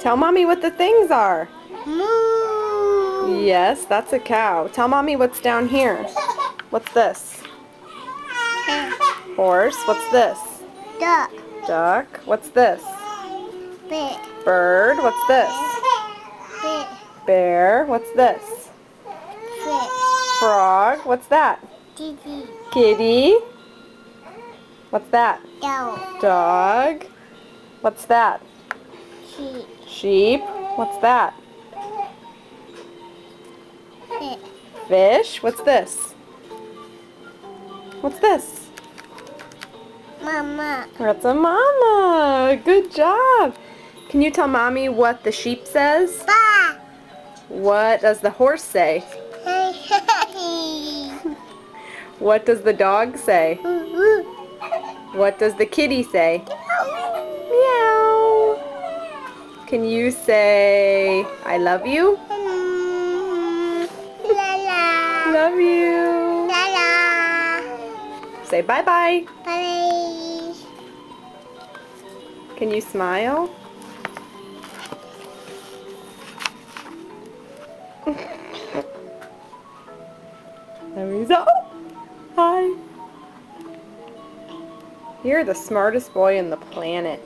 Tell Mommy what the things are. Moo. Yes, that's a cow. Tell Mommy what's down here. What's this? Horse. What's this? Duck. Duck. What's this? Bit. Bird. What's this? Bit. Bear. What's this? Fish. Frog. What's that? Kitty. Kitty. What's that? Dog. Dog. What's that? Sheep. Sheep. What's that? Fish. Fish. What's this? What's this? Mama. That's a mama. Good job. Can you tell Mommy what the sheep says? Ba. What does the horse say? Hey, What does the dog say? What does the kitty say? Meow. Can you say, I love you? La la. Love you. La la. Say bye-bye. Bye. Can you smile? There we go. Hi. You're the smartest boy on the planet.